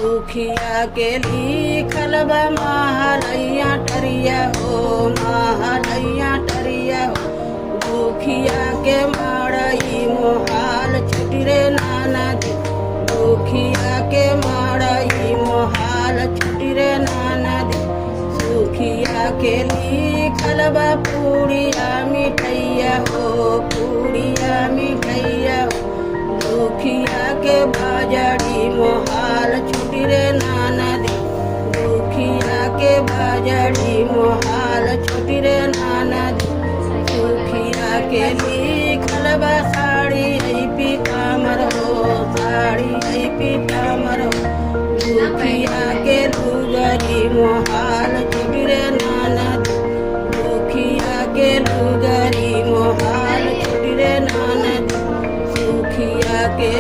दुखिया के लिखल बा महलैया टरिया हो, महलैया टरिया हो। दुखिया के मड़ई मोहाल छुटी रे नाना दी, दुखिया के मड़ई मोहाल छुटी रे नाना दी। सुखिया के लिखल बा पूड़िया मिठैया हो, पूड़िया मिठैया हो। दुखिया के बाजड़ी मोहाल छुटी रे नाना दी, दुखिया के बाजड़ी मोहाल छुटी रे नाना दी। सुखिया के लिखल बा साड़ी ऐ पीताम्बर हो, साड़ी ऐ पीताम्बर हो। दुखिया के लुगरी मोहाल छुटी रे नाना दी, दुखिया के लुगरी मोहाल छुटी रे नाना दी। सुखिया के